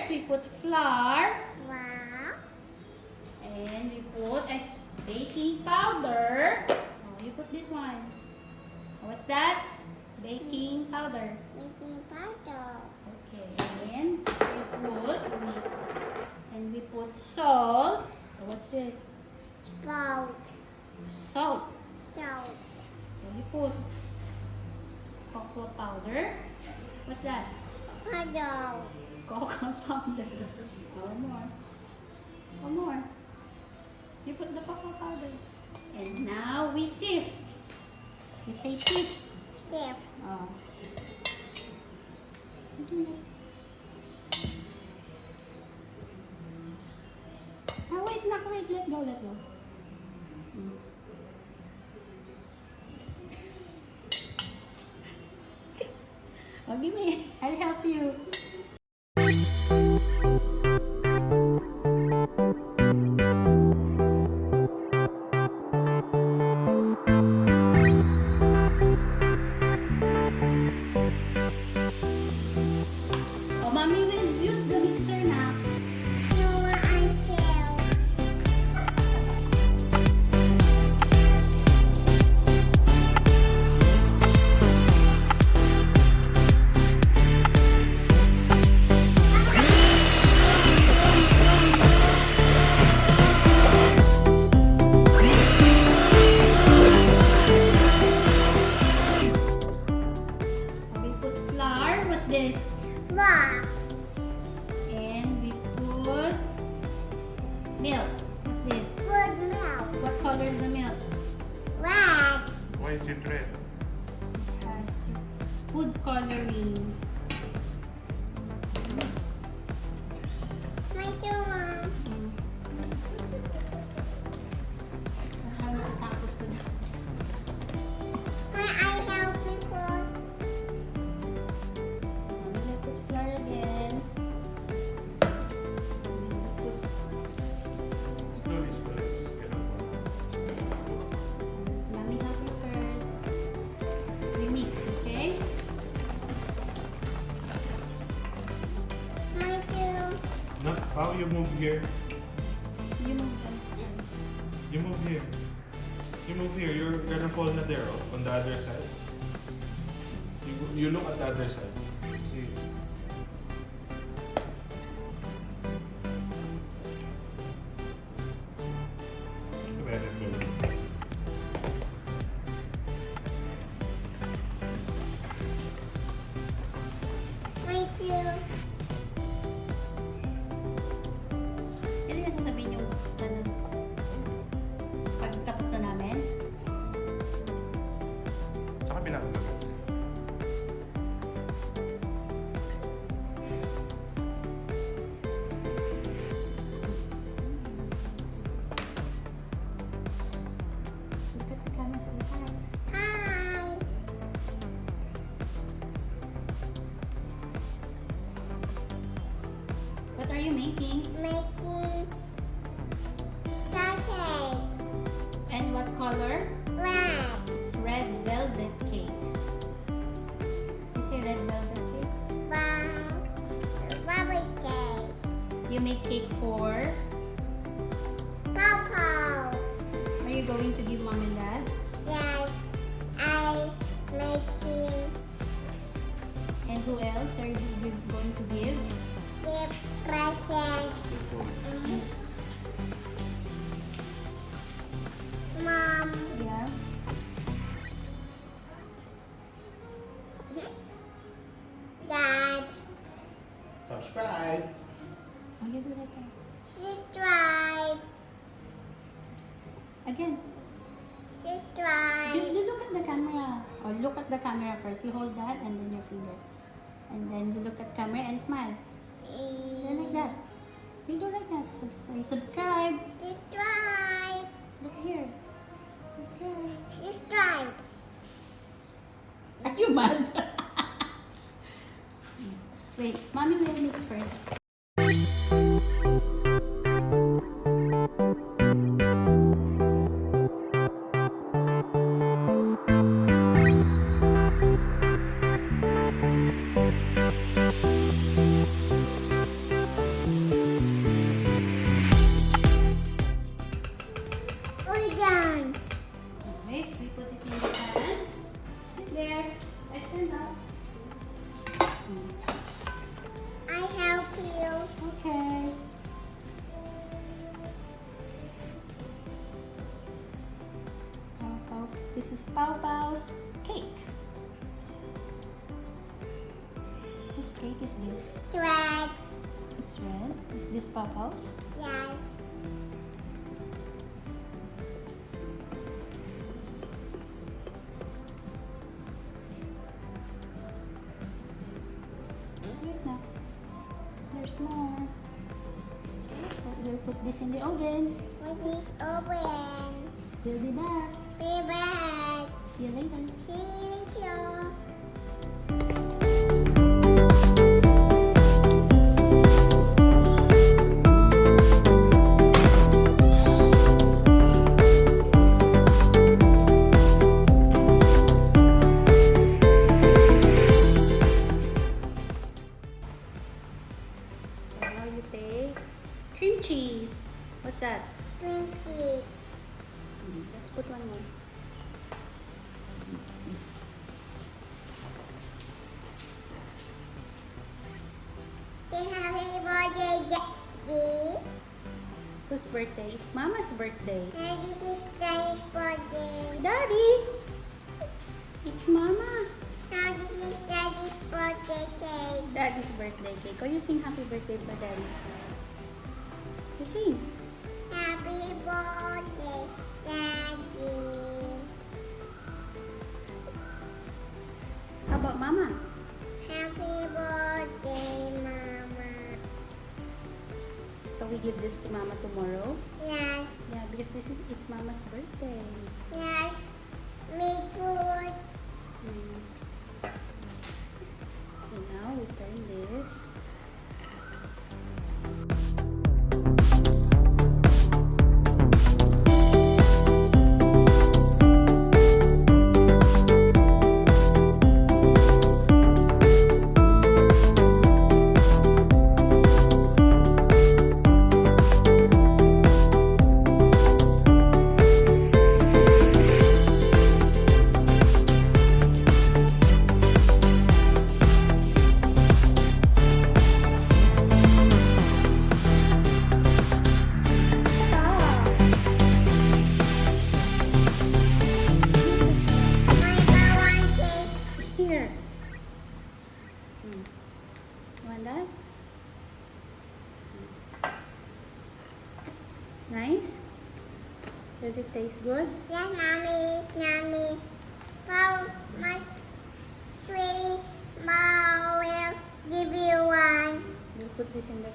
First, we put flour. Wow. And we put a baking powder. Oh, you put this one. What's that? Baking powder. Baking powder. Okay, and we put salt. Oh, what's this? Salt. Salt. Salt. And we put cocoa powder. What's that? Powder. Cocoa powder. One more. One more. You put the cocoa powder. And now we sift. You say sift. Sift. Oh. Oh, wait, nak, wait. Let go, let go. Oh, give me. I'll help you. Oh, mommy will use the mixer now. No, I tell. We put flour. What's this? Wow. And we put milk. What's this? Good milk. What color is the milk? Red. Why is it red? It has food coloring. Yes. My turn. How tapos na. May I help before? Mommy will put flour again. Slowly, slowly. Just get up. Mommy help you first. We mix, okay? My turn. Not how you move here. You move them. You move here. You move here. You're gonna fall na there, oh, on the other side. You look at the other side. See. Let it move. My turn. Kailan na sasabihin yung pagtapos na namin? Sa kabila. Look at the camera sa likod. Hi. What are you making? Making chocolate. And what color? Red. It's red velvet cake. You say red velvet cake? Wow. Bubble cake. You make cake for? Purple. Are you going to give mom and dad? Yes. I making And who else are you going to give? the present. Mom. Yeah. Dad. Subscribe. Oh, you do like that. Subscribe. Again. Subscribe. You look at the camera. Or look at the camera first. You hold that and then your finger. And then you look at camera and smile. Do like that. You do like that. Say subscribe. Subscribe. Look here. Subscribe. Subscribe. Are you mad? Wait, mommy will mix first. This is Pau Pau's cake. Whose cake is this? It's red. It's red. Is this Pau Pau's? Yes. Wait now. There's more. We'll put this in the oven. What is open? We'll be back. Be back. See you later. See you later. Now you take cream cheese. What's that? Twinkies. Let's put one more. Say happy birthday, Daddy. Whose birthday? It's Mama's birthday. And this is Daddy's birthday. Daddy! It's Mama. Now this is Daddy's birthday cake. Daddy's birthday cake. Or you sing happy birthday for Daddy. You sing. Happy birthday, Daddy. How about Mama? Happy birthday, Mama. So we give this to Mama tomorrow? Yes, Yeah, because it's Mama's birthday. yes. Me too. Okay, now we turn this. My one cake. Here. Want that? Nice? Does it taste good? Yes, Mommy, Mommy. Paul must sweet. Paul will give you one. We'll put this in the...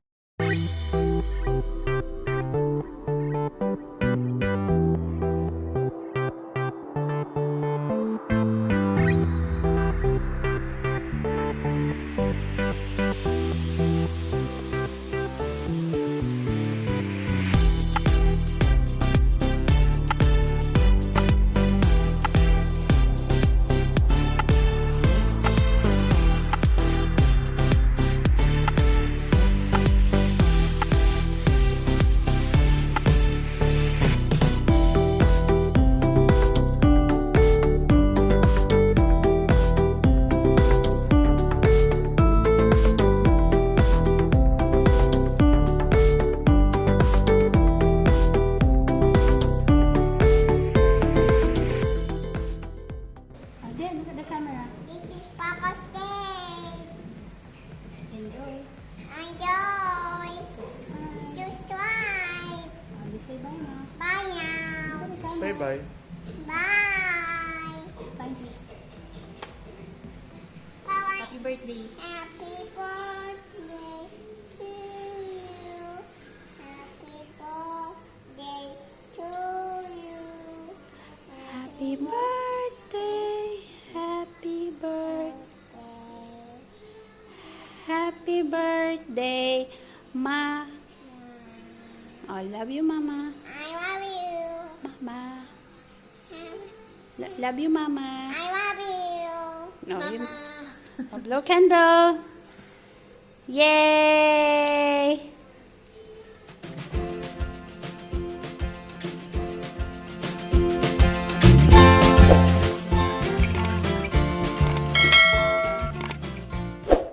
There, look at the camera. This is Papa's cake. Enjoy. Enjoy. Subscribe. Subscribe. You say bye now. Bye now. Look at the camera. Say bye. Bye. Bye, please. Bye. Happy birthday. Happy birthday to you. Happy birthday to you. Happy birthday. Happy birthday. Happy birthday, Ma. Oh, love you, Mama. I love you. Mama. Love you, Mama. I love you. No, Mama. Oh, blow candle. Yay!